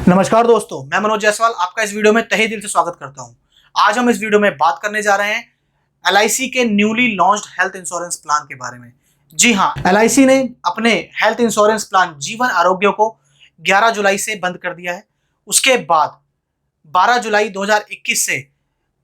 नमस्कार दोस्तों, मैं मनोज जायसवाल आपका इस वीडियो में तहे दिल से स्वागत करता हूं। आज हम इस वीडियो में बात करने जा रहे हैं एलआईसी के newly launched health insurance plan के बारे में। जी हां, एलआईसी ने अपने हेल्थ इंश्योरेंस प्लान जीवन आरोग्य को 11 जुलाई से बंद कर दिया है। उसके बाद 12 जुलाई 2021 से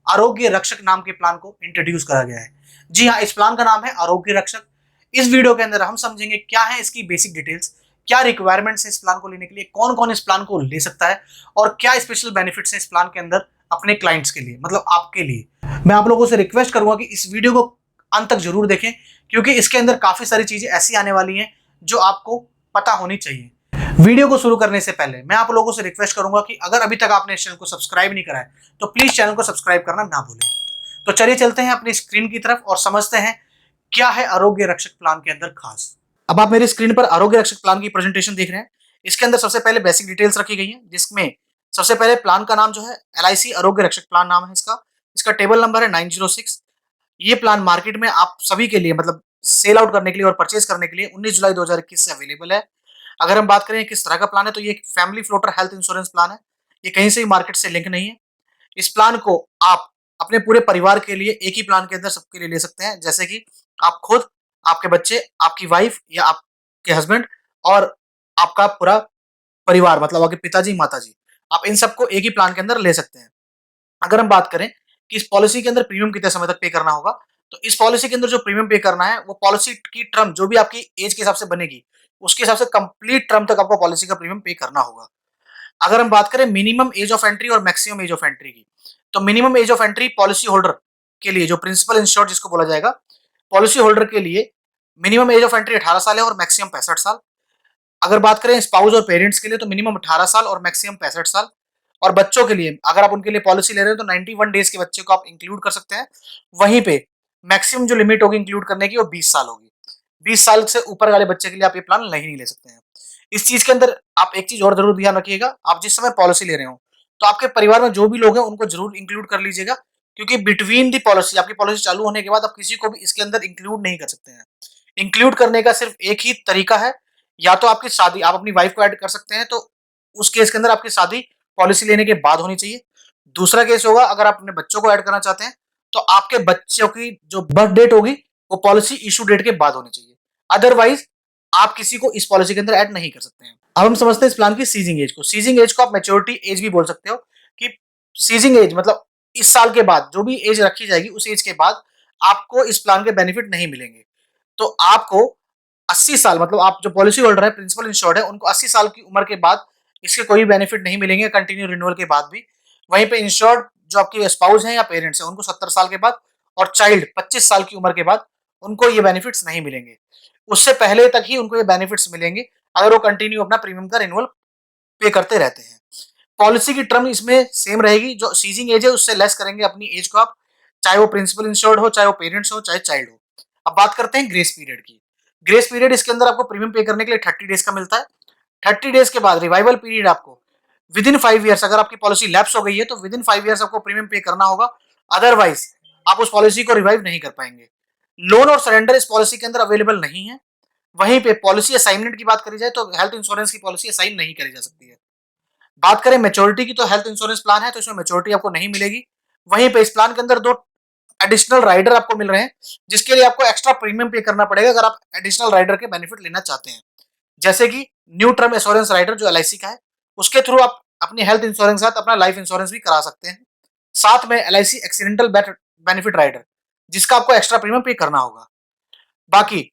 आरोग्य रक्षक नाम के प्लान को इंट्रोड्यूस करा गया है। जी हाँ, इस प्लान का नाम है आरोग्य रक्षक। इस वीडियो के अंदर हम समझेंगे क्या है इसकी बेसिक डिटेल्स, क्या रिक्वायरमेंट्स है इस प्लान को लेने के लिए, कौन कौन इस प्लान को ले सकता है और क्या स्पेशल बेनिफिट्स हैं इस प्लान के अंदर अपने क्लाइंट्स के लिए, मतलब आपके लिए। मैं आप लोगों से रिक्वेस्ट करूंगा कि इस वीडियो को अंत तक जरूर देखें, क्योंकि इसके अंदर काफी सारी चीजें ऐसी आने वाली हैं जो आपको पता होनी चाहिए। वीडियो को शुरू करने से पहले मैं आप लोगों से रिक्वेस्ट करूंगा कि अगर अभी तक आपने इस चैनल को सब्सक्राइब नहीं करा है तो प्लीज चैनल को सब्सक्राइब करना ना भूलें। तो चलिए चलते हैं अपनी स्क्रीन की तरफ और समझते हैं क्या है आरोग्य रक्षक प्लान के अंदर खास। अब आप मेरी स्क्रीन पर आरोग्य रक्षक प्लान की प्रेजेंटेशन देख रहे हैं। इसके अंदर सबसे पहले बेसिक डिटेल्स रखी गई हैं, जिसमें सबसे पहले प्लान का नाम जो है एलआईसी आरोग्य रक्षक प्लान नाम है इसका। इसका टेबल नंबर है 906। ये प्लान मार्केट में आप सभी के लिए, मतलब सेल आउट करने के लिए और परचेज करने के लिए 19 जुलाई 2021 से अवेलेबल है। अगर हम बात करें किस तरह का प्लान है, तो ये एक family floater health insurance plan है। ये कहीं से भी मार्केट से लिंक नहीं है। इस प्लान को आप अपने पूरे परिवार के लिए एक ही प्लान के अंदर सबके लिए ले सकते हैं, जैसे कि आप खुद, आपके बच्चे, आपकी वाइफ या आपके हस्बैंड और आपका पूरा परिवार, मतलब आपके पिताजी माताजी, आप इन सबको एक ही प्लान के अंदर ले सकते हैं। अगर हम बात करें कि इस पॉलिसी के अंदर प्रीमियम कितने समय तक पे करना होगा, तो इस पॉलिसी के अंदर जो प्रीमियम पे करना है वो पॉलिसी की टर्म जो भी आपकी एज के हिसाब से बनेगी उसके हिसाब से कंप्लीट टर्म तक आपको पॉलिसी का प्रीमियम पे करना होगा। अगर हम बात करें मिनिमम एज ऑफ एंट्री और मैक्सिमम एज ऑफ एंट्री की, तो minimum age of entry policy holder के लिए, जो प्रिंसिपल इंश्योर्ड जिसको बोला जाएगा, पॉलिसी होल्डर के लिए मिनिमम एज ऑफ एंट्री 18 साल है और मैक्सिमम 65 साल। अगर बात करें स्पाउस और पेरेंट्स के लिए, तो मिनिमम 18 साल और मैक्सिमम 65 साल। और बच्चों के लिए अगर आप उनके लिए पॉलिसी ले रहे हैं तो 91 डेज के बच्चे को आप इंक्लूड कर सकते हैं। वहीं पे मैक्सिमम जो लिमिट होगी इंक्लूड करने की वो 20 साल होगी। 20 साल से ऊपर वाले बच्चे के लिए आप ये प्लान नहीं ले सकते हैं। इस चीज के अंदर आप एक चीज और जरूर ध्यान रखिएगा, आप जिस समय पॉलिसी ले रहे हो तो आपके परिवार में जो भी लोग हैं उनको जरूर इंक्लूड कर लीजिएगा, क्योंकि बिटवीन दी पॉलिसी, आपकी पॉलिसी चालू होने के बाद आप किसी को भी इसके अंदर इंक्लूड नहीं कर सकते हैं। इंक्लूड करने का सिर्फ एक ही तरीका है, या तो आपकी शादी, आप अपनी वाइफ को ऐड कर सकते हैं, तो उस केस के अंदर आपकी शादी पॉलिसी लेने के बाद होनी चाहिए। दूसरा केस होगा अगर आप अपने बच्चों को ऐड करना चाहते हैं तो आपके बच्चों की जो बर्थ डेट होगी वो पॉलिसी इशू डेट के बाद होनी चाहिए। अदरवाइज आप किसी को इस पॉलिसी के अंदर ऐड नहीं कर सकते हैं। अब हम समझते हैं इस प्लान की सीजिंग एज को। सीजिंग एज को आप मैच्योरिटी एज भी बोल सकते हो, कि सीजिंग एज मतलब इस साल के बाद जो भी एज रखी जाएगी उस एज के बाद आपको इस प्लान के बेनिफिट नहीं मिलेंगे। तो आपको 80 साल, मतलब आप जो पॉलिसी होल्डर है, प्रिंसिपल इंश्योर्ड है, उनको 80 साल की उम्र के बाद इसके कोई बेनिफिट नहीं मिलेंगे कंटिन्यू रिन्यूअल के बाद भी। वहीं पे इंश्योर्ड जो आपके स्पाउस हैं या पेरेंट्स हैं उनको 70 साल के बाद, और चाइल्ड 25 साल की उम्र के बाद उनको ये बेनिफिट्स नहीं मिलेंगे। उससे पहले तक ही उनको ये बेनिफिट्स मिलेंगे अगर वो कंटिन्यू अपना प्रीमियम का रिन्यूअल पे करते रहते हैं। पॉलिसी की टर्म इसमें सेम रहेगी, जो सीजिंग एज है उससे लेस करेंगे अपनी एज को आप, चाहे वो प्रिंसिपल इंश्योर्ड हो, चाहे वो पेरेंट्स हो, चाहे चाइल्ड हो। अब बात करते हैं ग्रेस पीरियड की। ग्रेस पीरियड इसके अंदर आपको प्रीमियम पे करने के लिए 30 डेज का मिलता है। 30 डेज के बाद रिवाइवल पीरियड आपको विद इन 5 ईयर्स, अगर आपकी पॉलिसी लैप्स हो गई है तो विद इन 5 ईयर्स आपको प्रीमियम पे करना होगा, अदरवाइज आप उस पॉलिसी को रिवाइव नहीं कर पाएंगे। लोन और सरेंडर इस पॉलिसी के अंदर अवेलेबल नहीं है। वहीं पे पॉलिसी असाइनमेंट की बात करी जाए तो हेल्थ इंश्योरेंस की पॉलिसी असाइन नहीं करी जा सकती है। बात करें मेच्योरिटी की, तो हेल्थ इंश्योरेंस प्लान है तो इसमें मेच्योरिटी आपको नहीं मिलेगी। वहीं पे इस प्लान के अंदर 2 एडिशनल राइडर आपको मिल रहे हैं, जिसके लिए आपको एक्स्ट्रा प्रीमियम पे करना पड़ेगा अगर आप एडिशनल राइडर के बेनिफिट लेना चाहते हैं। जैसे कि न्यू टर्म एश्योरेंस राइडर जो एलआईसी का है, उसके थ्रू आप अपनी हेल्थ इंश्योरेंस के साथ अपना लाइफ इंश्योरेंस भी करा सकते हैं। साथ में एलआईसी एक्सीडेंटल बेनिफिट राइडर, जिसका आपको एक्स्ट्रा प्रीमियम पे करना होगा। बाकी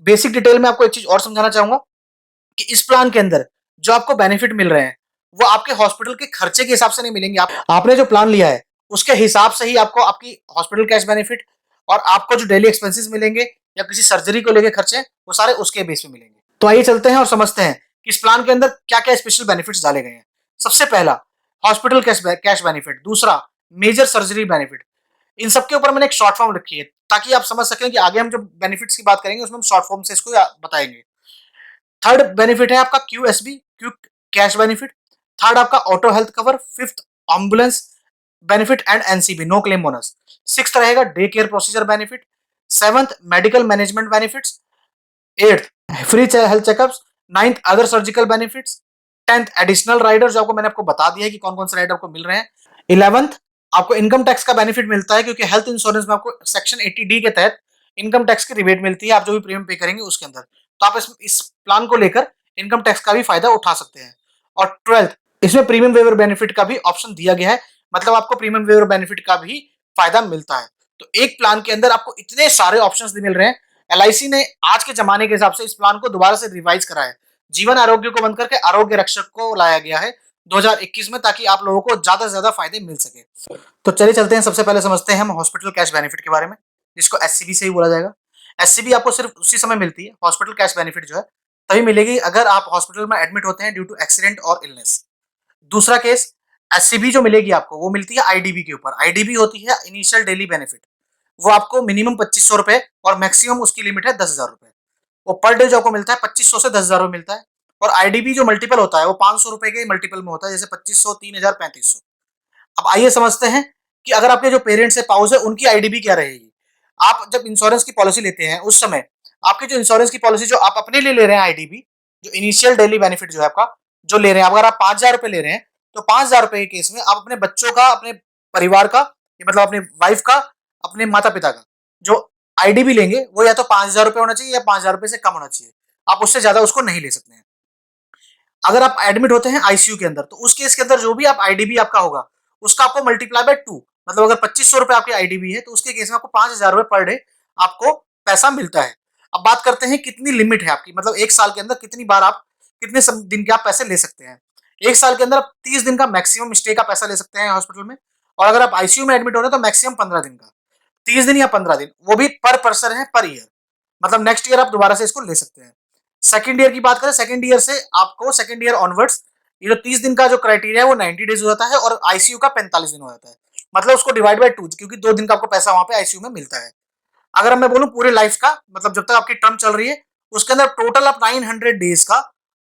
बेसिक डिटेल में आपको एक चीज और समझाना चाहूंगा कि इस प्लान के अंदर जो आपको बेनिफिट मिल रहे हैं वो आपके हॉस्पिटल के खर्चे के हिसाब से नहीं मिलेंगे। आपने जो प्लान लिया है उसके हिसाब से ही आपको आपकी हॉस्पिटल कैश बेनिफिट और आपको जो डेली एक्सपेंसेस मिलेंगे या किसी सर्जरी को लेके खर्चे, वो सारे उसके बेस पे मिलेंगे। तो आइए चलते हैं और समझते हैं कि इस प्लान के अंदर क्या क्या स्पेशल बेनिफिट्स डाले गए हैं। सबसे पहला हॉस्पिटल कैश बेनिफिट, दूसरा मेजर सर्जरी बेनिफिट। इन सबके ऊपर मैंने एक शॉर्ट फॉर्म रखी है ताकि आप समझ सकें कि आगे हम जो बेनिफिट्स की बात करेंगे उसमें हम शॉर्ट फॉर्म से इसको बताएंगे। थर्ड बेनिफिट है आपका QSB, quick cash benefit. Third आपका auto health cover. Fifth ambulance benefit and NCB, no claim bonus. Sixth रहेगा day care procedure benefit. Seventh medical management benefits. Eighth free health checkups. Ninth other surgical benefits. 10th additional rider, जो आपको मैंने आपको बता दिया है कि कौन कौन से राइडर आपको मिल रहे हैं। 11th आपको इनकम टैक्स का बेनिफिट मिलता है, क्योंकि हेल्थ इंश्योरेंस में आपको सेक्शन 80D के तहत इनकम टैक्स की रिबेट मिलती है, आप जो भी प्रीमियम पे करेंगे उसके अंदर। तो आप इस प्लान को लेकर इनकम टैक्स का भी फायदा उठा सकते हैं। और 12th, इसमें प्रीमियम वेवर बेनिफिट का भी ऑप्शन दिया गया है, मतलब आपको प्रीमियम वेवर बेनिफिट का भी फायदा मिलता है। तो एक प्लान के अंदर आपको इतने सारे ऑप्शंस मिल रहे हैं। एलआईसी ने आज के जमाने के हिसाब से इस प्लान को दोबारा से रिवाइज करा है। जीवन आरोग्य को बंद करके आरोग्य रक्षक को लाया गया है 2021 में, ताकि आप लोगों को ज्यादा से ज्यादा फायदे मिल सके। तो चलिए चलते हैं, सबसे पहले समझते हैं हम हॉस्पिटल कैश बेनिफिट के बारे में, जिसको एससीबी से ही बोला जाएगा। एससीबी आपको सिर्फ उसी समय मिलती है, हॉस्पिटल कैश बेनिफिट जो है तभी मिलेगी अगर आप हॉस्पिटल में एडमिट होते हैं ड्यू टू एक्सीडेंट और इलनेस। दूसरा केस, एससीबी जो मिलेगी आपको वो मिलती है आईडीबी के ऊपर। आईडीबी होती है इनिशियल डेली बेनिफिट, वो आपको मिनिमम 2500 रुपए और मैक्सिमम उसकी लिमिट है 10,000 रुपए। वो पर डे जो आपको मिलता है 2500 से 10,000 रुपए मिलता है। और आईडीबी जो मल्टीपल होता है वो 500 रुपए के मल्टीपल में होता है, जैसे 2500, 3000, 3500। अब आइए समझते हैं कि अगर आपके जो पेरेंट्स है, पाउस है, उनकी आईडीबी क्या रहेगी। आप जब इंश्योरेंस की पॉलिसी लेते हैं उस समय आपकी जो इंश्योरेंस की पॉलिसी जो आप अपने लिए ले रहे हैं आईडीबी, जो इनिशियल डेली बेनिफिट जो है आपका जो ले रहे हैं, अगर आप 5,000 रुपए ले रहे हैं तो 5,000 रुपए के केस में आप अपने बच्चों का, अपने परिवार का, मतलब अपने वाइफ का, अपने माता पिता का जो आईडीबी लेंगे वो या तो 5,000 रुपए होना चाहिए या 5,000 रुपए से कम होना चाहिए। आप उससे ज्यादा उसको नहीं ले सकते हैं। अगर आप एडमिट होते हैं आईसीयू के अंदर तो उस केस के अंदर जो भी आप आईडीबी आपका होगा उसका आपको मल्टीप्लाई बाय 2, मतलब अगर 2500 रुपए आपकी आईडीबी है तो उसके केस में आपको 5,000 रुपए पर डे आपको पैसा मिलता है। अब बात करते हैं कितनी लिमिट है आपकी, मतलब एक साल के अंदर कितनी बार आप, कितने दिन के आप पैसे ले सकते हैं। एक साल के अंदर आप 30 दिन का मैक्सिमम स्टे का पैसा ले सकते हैं हॉस्पिटल में। और अगर आप आईसीयू में एडमिट हो रहे हैं तो मैक्सिमम 15 दिन का, 30 दिन या 15 दिन, वो भी पर पर्सन है पर ईयर, मतलब नेक्स्ट ईयर आप दोबारा से इसको ले सकते हैं। सेकंड ईयर की बात करें, सेकंड ईयर से आपको सेकंड ईयर ऑनवर्ड्स ये जो 30 दिन का जो क्राइटेरिया है वो 90 डेज हो जाता है और आईसीयू का 45 दिन हो जाता है, मतलब उसको डिवाइड बाय 2, क्योंकि 2 दिन का आपको पैसा वहां पे आईसीयू में मिलता है। अगर मैं बोलूं पूरे लाइफ का, मतलब जब तक आपकी टर्म चल रही है उसके अंदर टोटल आप 900 डेज का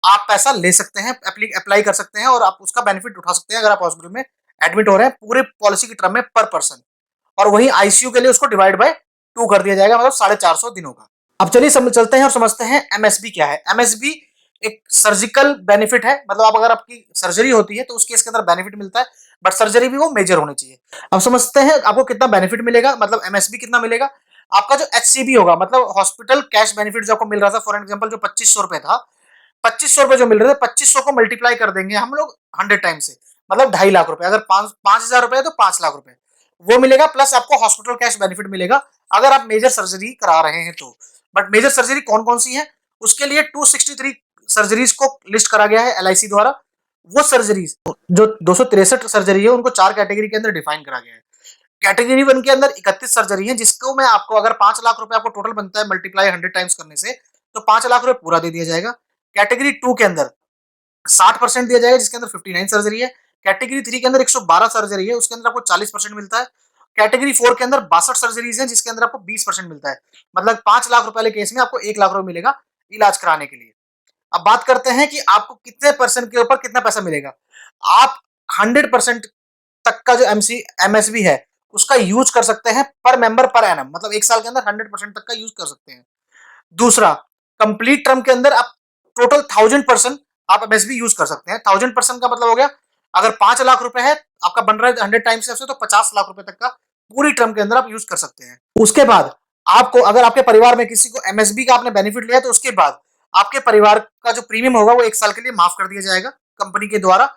आप पैसा ले सकते हैं, अप्लाई कर सकते हैं और आप उसका बेनिफिट उठा सकते हैं अगर आप हॉस्पिटल में एडमिट हो रहे हैं पूरे पॉलिसी की टर्म में पर पर्सन। और वही आईसीयू के लिए उसको डिवाइड बाय 2 कर दिया जाएगा, मतलब 450 दिनों का। अब चलिए चलते हैं और समझते हैं एमएसबी क्या है। एमएसबी एक सर्जिकल बेनिफिट है, मतलब आप अगर आपकी सर्जरी होती है तो उस केस के अंदर बेनिफिट मिलता है, बट सर्जरी भी वो मेजर होनी चाहिए। अब समझते हैं आपको कितना बेनिफिट मिलेगा, मतलब एमएसबी कितना मिलेगा। आपका जो एचसीबी होगा, मतलब हॉस्पिटल कैश बेनिफिट जो आपको मिल रहा था, फॉर एग्जाम्पल जो 2500 रुपए था, 2500 रुपए जो मिल रहे थे, 2500 को मल्टीप्लाई कर देंगे हम लोग 100 टाइम से, मतलब 2.5 लाख रुपए। अगर 5,000 रुपए है तो 5 लाख रुपए वो मिलेगा, प्लस आपको हॉस्पिटल कैश बेनिफिट मिलेगा अगर आप मेजर सर्जरी करा रहे हैं तो। बट मेजर सर्जरी कौन कौन सी है, उसके लिए 263 सर्जरीज को लिस्ट करा गया है एलआईसी द्वारा। वो सर्जरीज जो 263 सर्जरी है उनको 4 कैटेगरी के अंदर डिफाइन करा गया है। कैटेगरी 1 के अंदर 31 सर्जरी है, जिसको मैं आपको, अगर 5 लाख रुपए आपको टोटल बनता है मल्टीप्लाई 100 टाइम्स करने से, तो 5 लाख रुपए पूरा दे दिया जाएगा। कैटेगरी 2 के अंदर 60% दिया जाएगा, जिसके अंदर 59 सर्जरी है। कैटेगरी 3 के अंदर 112 सर्जरी है, उसके अंदर आपको 40% मिलता है। कैटेगरी 4 के अंदर 62 सर्जरीज है, जिसके अंदर आपको 20% मिलता है, मतलब 5 लाख रुपए वाले केस में आपको 1 लाख रुपए मिलेगा इलाज कराने के लिए। अब बात करते हैं कि आपको कितने परसेंट के ऊपर कितना पैसा मिलेगा। आप 100% तक का जो एमएसबी है उसका यूज कर सकते हैं पर मेंबर पर एनम, मतलब एक साल के अंदर 100% तक का यूज कर सकते हैं। दूसरा, कंप्लीट टर्म के अंदर आप टोटल 1000% आप एमएसबी यूज कर सकते हैं। 1000% का मतलब हो गया, अगर 5 लाख रुपए है आपका बन रहा है 100 टाइम्स से, तो 50 लाख रुपए तक का पूरी टर्म के अंदर आप यूज कर सकते हैं। उसके बाद आपको, अगर आपके परिवार में किसी को एमएसबी का आपने बेनिफिट लिया तो उसके बाद आपके परिवार का जो प्रीमियम होगा वो 1 साल के लिए माफ कर दिया जाएगा कंपनी के द्वारा।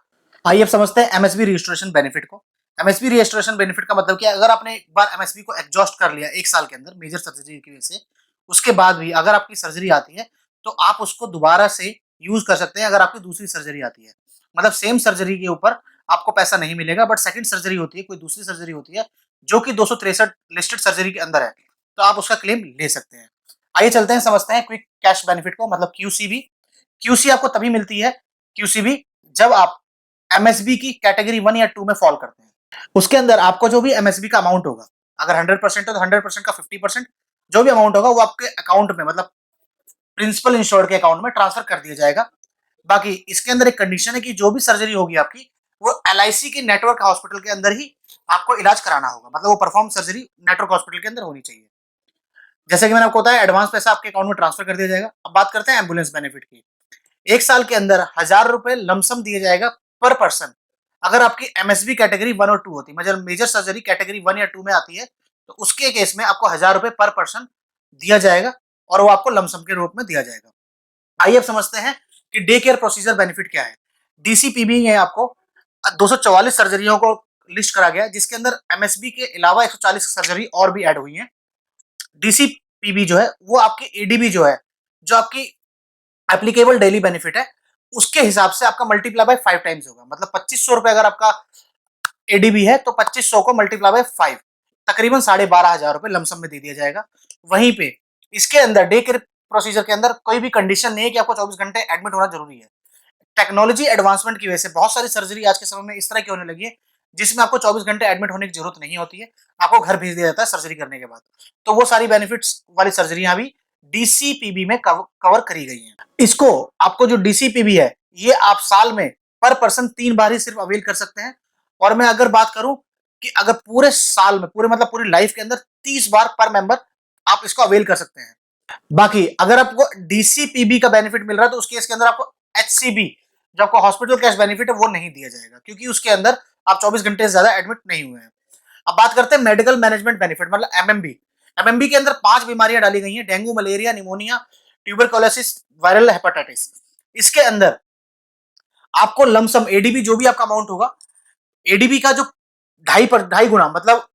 आइए अब समझते हैं एमएसबी रजिस्ट्रेशन बेनिफिट को। एमएसबी रजिस्ट्रेशन बेनिफिट का मतलब क्या है, अगर आपने एक बार एमएसबी को एग्जॉस्ट कर लिया 1 साल के अंदर मेजर सर्जरी की वजह से, उसके बाद भी अगर आपकी सर्जरी आती है तो आप उसको दोबारा से यूज कर सकते हैं अगर आपकी दूसरी सर्जरी आती है। मतलब सेम सर्जरी के ऊपर आपको पैसा नहीं मिलेगा, बट सेकंड सर्जरी होती है, कोई दूसरी सर्जरी होती है जो कि 263 लिस्टेड सर्जरी के अंदर है, तो आप उसका क्लेम ले सकते हैं। आइए चलते हैं समझते हैं क्विक कैश बेनिफिट को, मतलब क्यूसीबी। क्यूसी आपको तभी मिलती है, क्यूसीबी, जब आप एमएसबी की कैटेगरी 1 या 2 में फॉल करते हैं। उसके अंदर आपको जो भी एमएसबी का अमाउंट होगा, अगर 100% है तो 100% का 50% जो भी अमाउंट होगा वो आपके अकाउंट में, मतलब प्रिंसिपल इंश्योर्ड के अकाउंट में ट्रांसफर कर दिया जाएगा। बाकी इसके अंदर एक कंडीशन है कि जो भी सर्जरी होगी आपकी वो एलआईसी के नेटवर्क हॉस्पिटल के अंदर ही आपको इलाज कराना होगा, मतलब वो परफॉर्म सर्जरी नेटवर्क हॉस्पिटल के अंदर होनी चाहिए। जैसे कि मैंने आपको बताया, एडवांस पैसा आपके अकाउंट में ट्रांसफर कर दिया जाएगा। अब बात करते हैं एम्बुलेंस बेनिफिट की। 1 साल के अंदर 1,000 रुपए लमसम दिया जाएगा पर पर्सन। अगर आपकी एमएसबी कैटेगरी 1 और 2 होती है, मतलब मेजर सर्जरी कैटेगरी 1 या 2 में आती है, तो उसके केस में आपको 1,000 रुपए पर पर्सन दिया जाएगा और वो आपको लमसम के रूप में दिया जाएगा। आइए अब समझते हैं कि डे केयर प्रोसीजर बेनिफिट क्या है। डीसीपीबी में आपको 244 सर्जरियों को लिस्ट करा गया है, जिसके अंदर एमएसबी के अलावा 140 सर्जरी और भी ऐड हुई हैं। डीसीपीबी जो है वो आपकी एडीबी जो है, जो आपकी एप्लीकेबल डेली बेनिफिट है, उसके हिसाब से आपका मल्टीप्लाई बाय 5 टाइम्स होगा। मतलब 2500 रुपए अगर आपका एडीबी है तो 2500 को मल्टीप्लाई बाय 5, तकरीबन 12,500 रुपए लमसम में दे दिया जाएगा। वहीं पे इसके अंदर डे केयर प्रोसीजर के अंदर कोई भी कंडीशन नहीं है कि आपको 24 घंटे एडमिट होना जरूरी है। टेक्नोलॉजी एडवांसमेंट की वजह से बहुत सारी सर्जरी आज के समय में इस तरह की होने लगी है, जिसमें आपको 24 घंटे एडमिट होने की जरूरत नहीं होती है, आपको घर भेज दिया जाता है सर्जरी करने के बाद। तो वो सारी बेनिफिट्स वाली सर्जरियां भी डीसीपीबी में कवर करी गई हैं। इसको आपको जो डीसीपीबी है, ये आप साल में पर पर्सन 3 बार ही सिर्फ अवेल कर सकते हैं। और मैं अगर बात करूं कि अगर पूरे साल में, पूरे मतलब पूरी लाइफ के अंदर 30 बार पर मेंबर आप इसको अवेल कर सकते हैं। बाकी अगर आपको डीसीपीबी का बेनिफिट मिल रहा है तो उस केस के अंदर आपको एचसीबी, जो आपको हॉस्पिटल कैश बेनिफिट है, वो नहीं दिया जाएगा, क्योंकि उसके अंदर आप 24 घंटे से ज्यादा एडमिट नहीं हुए हैं। अब बात करते हैं मेडिकल मैनेजमेंट बेनिफिट, मतलब एमएमबी। एमएमबी के अंदर 5 बीमारियां डाली गई हैं: dengue, malaria, pneumonia, tuberculosis, viral hepatitis. इसके अंदर आपको लमसम एडीबी जो भी आपका अमाउंट होगा, एडीबी का जो ढाई गुना, मतलब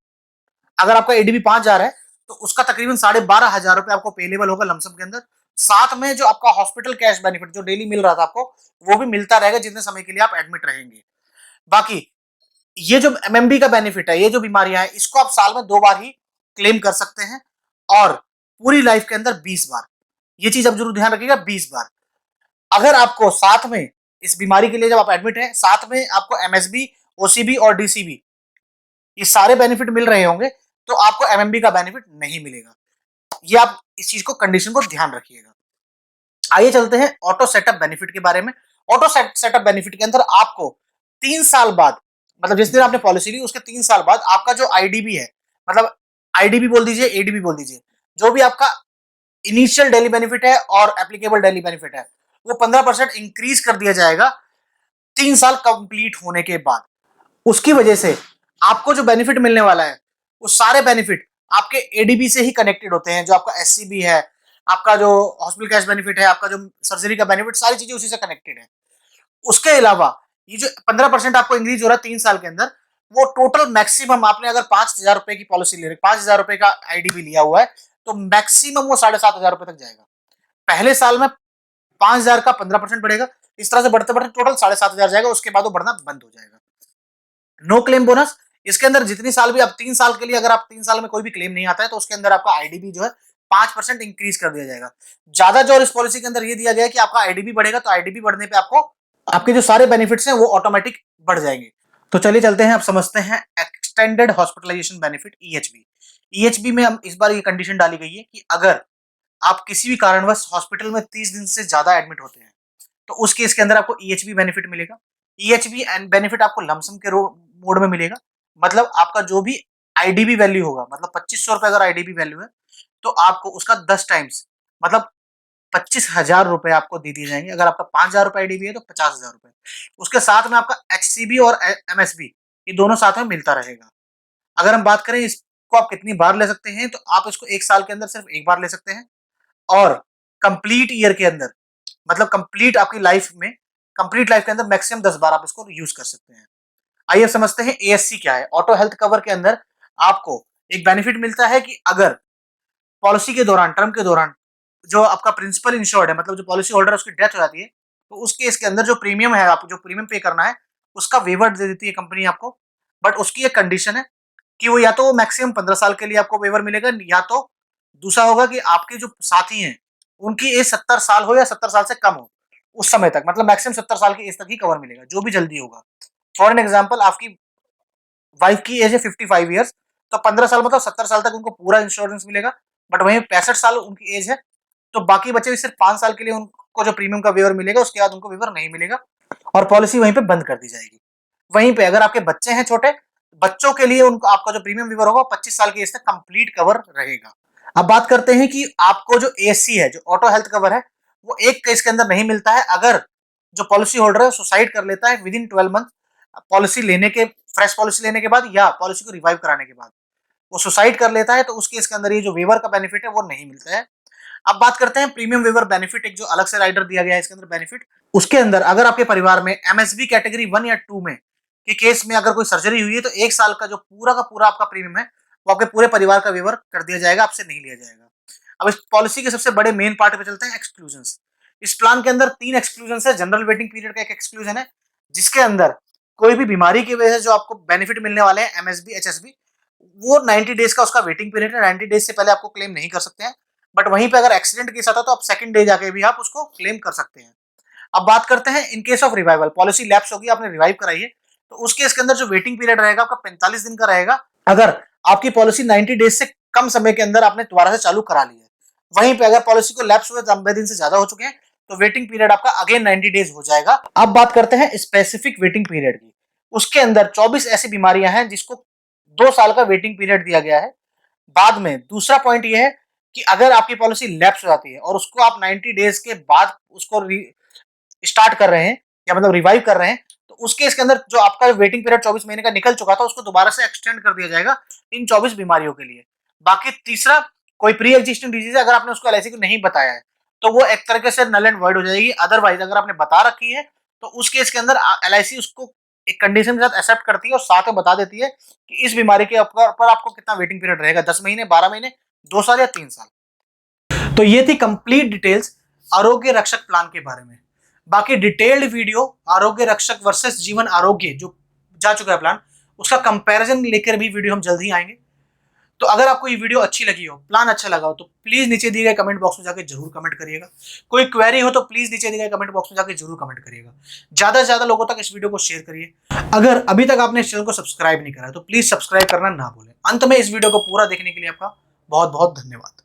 अगर आपका एडीबी 5,000 है तो उसका तकरीबन 12,500 रुपए आपको पेलेबल होगा लमसम के अंदर। साथ में जो आपका हॉस्पिटल कैश बेनिफिट जो डेली मिल रहा था आपको, वो भी मिलता रहेगा जितने समय के लिए आप एडमिट रहेंगे। बाकी ये जो एमएमबी का बेनिफिट है, ये जो बीमारियां हैं, इसको आप साल में 2 बार ही क्लेम कर सकते हैं और पूरी लाइफ के अंदर 20 बार। ये चीज आप जरूर ध्यान रखिएगा, 20 बार। अगर आपको साथ में इस बीमारी के लिए जब आप एडमिट हैं, साथ में आपको एमएसबी, ओसीबी और डीसीबी, ये सारे बेनिफिट मिल रहे होंगे, तो आपको एमएमबी का बेनिफिट नहीं मिलेगा। ये आप इस चीज को, कंडीशन को ध्यान रखिएगा। आइए चलते हैं ऑटो सेटअप बेनिफिट के बारे में। ऑटो सेटअप बेनिफिट के अंदर आपको 3 साल बाद, मतलब जिस दिन आपने पॉलिसी ली उसके 3 साल बाद आपका जो आईडीबी है, मतलब आईडीबी बोल दीजिए, एडीबी बोल दीजिए, जो भी आपका इनिशियल डेली बेनिफिट है और एप्लीकेबल डेली बेनिफिट है, वो 15% इंक्रीज कर दिया जाएगा 3 साल कंप्लीट होने के बाद। उसकी वजह से आपको जो बेनिफिट मिलने वाला है, वो सारे बेनिफिट आपके एडीबी से ही कनेक्टेड होते हैं। जो आपका एससीबी है, आपका जो हॉस्पिटल कैश बेनिफिट है, आपका जो सर्जरी का बेनिफिट, सारी चीजें उसी से कनेक्टेड है। उसके अलावा ये जो 15% आपको इंक्रीज हो रहा है 3 साल के अंदर, वो टोटल मैक्सिमम, आपने अगर 5,000 रुपए की पॉलिसी ले रहे, 5,000 रुपए का आईडीबी लिया हुआ है, तो मैक्सिमम वो 7,500 रुपए तक जाएगा। पहले साल में 5,000 का 15% बढ़ेगा, इस तरह से बढ़ते बढ़ते टोटल 7,500 जाएगा, उसके बाद वो बढ़ना बंद हो जाएगा। नो क्लेम बोनस, इसके अंदर जितनी साल भी आप 3 साल के लिए, अगर आप 3 साल में कोई भी क्लेम नहीं आता है, तो उसके अंदर आपका आईडीबी जो है 5% इंक्रीज कर दिया जाएगा। ज्यादा जो इस पॉलिसी के अंदर ये दिया गया है कि आपका आईडीबी बढ़ेगा, तो आईडीबी बढ़ने पे आपको आपके जो सारे बेनिफिट्स हैं वो ऑटोमेटिक बढ़ जाएंगे। तो चलिए चलते हैं, अब समझते हैं एक्सटेंडेड हॉस्पिटलाइजेशन बेनिफिट, ईएचबी। ईएचबी में हम इस बार ये कंडीशन डाली गई है कि अगर आप किसी भी कारणवश हॉस्पिटल में 30 दिन से ज्यादा एडमिट होते हैं, तो उस केस के अंदर आपको ईएचबी बेनिफिट मिलेगा। ईएचबी एंड बेनिफिट आपको लमसम के मोड में मिलेगा। मतलब आपका जो भी आईडीबी वैल्यू होगा, मतलब 2500 रुपए अगर आईडीबी वैल्यू है, तो आपको उसका 10 टाइम्स, मतलब 25,000 रुपए आपको दे दिए जाएंगे। अगर आपका 5,000 रुपए आईडीबी है तो 50,000 रुपए। उसके साथ में आपका एचसीबी और एमएसबी, ये दोनों साथ में मिलता रहेगा। अगर हम बात करें इसको आप कितनी बार ले सकते हैं, तो आप इसको 1 साल के अंदर सिर्फ 1 बार ले सकते हैं, और कंप्लीट ईयर के अंदर, मतलब कंप्लीट आपकी लाइफ में, कंप्लीट लाइफ के अंदर मैक्सिमम 10 बार आप इसको यूज कर सकते हैं। आइए समझते हैं एएससी क्या है। ऑटो हेल्थ कवर के अंदर आपको एक बेनिफिट मिलता है कि अगर पॉलिसी के दौरान, टर्म के दौरान, जो आपका प्रिंसिपल इंश्योर्ड है, मतलब जो पॉलिसी होल्डर है, उसकी डेथ हो जाती है, तो उस केस के अंदर जो प्रीमियम है, आपको जो प्रीमियम पे करना है, उसका वेवर दे देती है कंपनी आपको। बट उसकी एक कंडीशन है कि वो या तो मैक्सिमम 15 साल के लिए आपको वेवर मिलेगा, या तो दूसरा होगा कि आपके जो साथी हैं उनकी एज 70 साल हो या 70 साल से कम हो उस समय तक, मतलब मैक्सिमम 70 साल की एज तक ही कवर मिलेगा, जो भी जल्दी होगा। फॉर एन एग्जाम्पल, आपकी वाइफ की एज है 55 ईयर्स, तो 15 साल मतलब 70 साल तक उनको पूरा इंश्योरेंस मिलेगा। बट वहीं 65 साल उनकी एज है, तो बाकी बचे हुए सिर्फ 5 साल के लिए उनको जो प्रीमियम का वेवर मिलेगा, उसके बाद उनको वेवर नहीं मिलेगा और पॉलिसी वहीं पे बंद कर दी जाएगी। वहीं पे अगर आपके बच्चे हैं छोटे, बच्चों के लिए उनको आपका जो प्रीमियम वेवर होगा 25 साल की एज तक कंप्लीट कवर रहेगा। अब बात करते हैं कि आपको जो एएससी है, जो ऑटो हेल्थ कवर है, वो एक केस के अंदर नहीं मिलता है अगर जो पॉलिसी होल्डर है सुसाइड कर लेता है विद इन 12 मंथ पॉलिसी लेने के, फ्रेश पॉलिसी लेने के बाद या पॉलिसी को रिवाइव कराने के बाद वो सुसाइड कर लेता है, तो उस केस के अंदर ये जो वेवर का बेनिफिट है वो नहीं मिलता है। अब बात करते हैं प्रीमियम वेवर बेनिफिट, एक जो अलग से राइडर दिया गया है इसके अंदर बेनिफिट। उसके अंदर अगर आपके परिवार में एमएसबी कैटेगरी 1 या 2 में के केस में अगर कोई सर्जरी हुई है तो 1 साल का जो पूरा का पूरा आपका प्रीमियम है वो आपके पूरे परिवार का वेवर कर दिया जाएगा, आपसे नहीं लिया जाएगा। अब इस पॉलिसी के सबसे बड़े मेन पार्ट पे चलते हैं, एक्सक्लूजन्स। इस प्लान के अंदर 3 एक्सक्लूजन्स है। जनरल वेटिंग पीरियड का एक एक्सक्लूजन है जिसके अंदर कोई भी बीमारी की वजह से जो आपको बेनिफिट मिलने वाले हैं एमएसबी एचएसबी, वो 90 डेज का उसका वेटिंग पीरियड है। 90 डेज से पहले आपको क्लेम नहीं कर सकते हैं, बट वहीं पे अगर एक्सीडेंट केस आता है तो आप सेकंड डे जाके भी आप उसको क्लेम कर सकते हैं। अब बात करते हैं in case of revival, policy lapse होगी, आपने रिवाइव कराई है तो उस केस के अंदर जो वेटिंग पीरियड रहेगा आपका 45 दिन का रहेगा। अगर आपकी पॉलिसी 90 डेज से कम समय के अंदर आपने दोबारा से चालू करा ली है, वहीं पे अगर पॉलिसी को लैप्स हुए 90 दिन से ज्यादा हो चुके हैं तो वेटिंग पीरियड आपका अगेन 90 डेज हो जाएगा। अब बात करते हैं स्पेसिफिक वेटिंग पीरियड की। उसके अंदर 24 ऐसी बीमारियां हैं जिसको 2 साल का वेटिंग पीरियड दिया गया है। बाद में दूसरा पॉइंट ये है कि अगर आपकी पॉलिसी लैप्स हो जाती है और उसको आप 90 डेज के बाद उसको स्टार्ट कर रहे हैं या मतलब रिवाइव कर रहे हैं, तो उस केस के अंदर जो आपका वेटिंग पीरियड 24 महीने का निकल चुका था उसको दोबारा से एक्सटेंड कर दिया जाएगा इन 24 बीमारियों के लिए। बाकी तीसरा, कोई प्री एग्जिस्टिंग डिजीज है अगर आपने उसको एलआईसी को नहीं बताया है तो वो एक तरीके से नल एंड वॉइड हो जाएगी। अदरवाइज अगर आपने बता रखी है तो उस केस के अंदर एलआईसी उसको एक कंडीशन के साथ एक्सेप्ट करती है और साथ में बता देती है कि इस बीमारी के ऊपर आपको कितना वेटिंग पीरियड रहेगा, 10 महीने, 12 महीने, 2 साल या 3 साल। तो ये थी कंप्लीट डिटेल्स आरोग्य रक्षक प्लान के बारे में। बाकी डिटेल्ड वीडियो आरोग्य रक्षक वर्सेस जीवन आरोग्य जो जा चुका है प्लान, उसका कंपैरिजन लेकर भी वीडियो हम जल्द ही आएंगे। तो अगर आपको ये वीडियो अच्छी लगी हो, प्लान अच्छा लगा हो, तो प्लीज नीचे दिए गए कमेंट बॉक्स में जाकर जरूर कमेंट करिएगा। कोई क्वेरी हो तो प्लीज नीचे दिए गए कमेंट बॉक्स में जाकर जरूर कमेंट करिएगा। ज्यादा से ज्यादा लोगों तक इस वीडियो को शेयर करिए। अगर अभी तक आपने इस चैनल को सब्सक्राइब नहीं करा तो प्लीज सब्सक्राइब करना ना भूलें। अंत में इस वीडियो को पूरा देखने के लिए आपका बहुत बहुत धन्यवाद।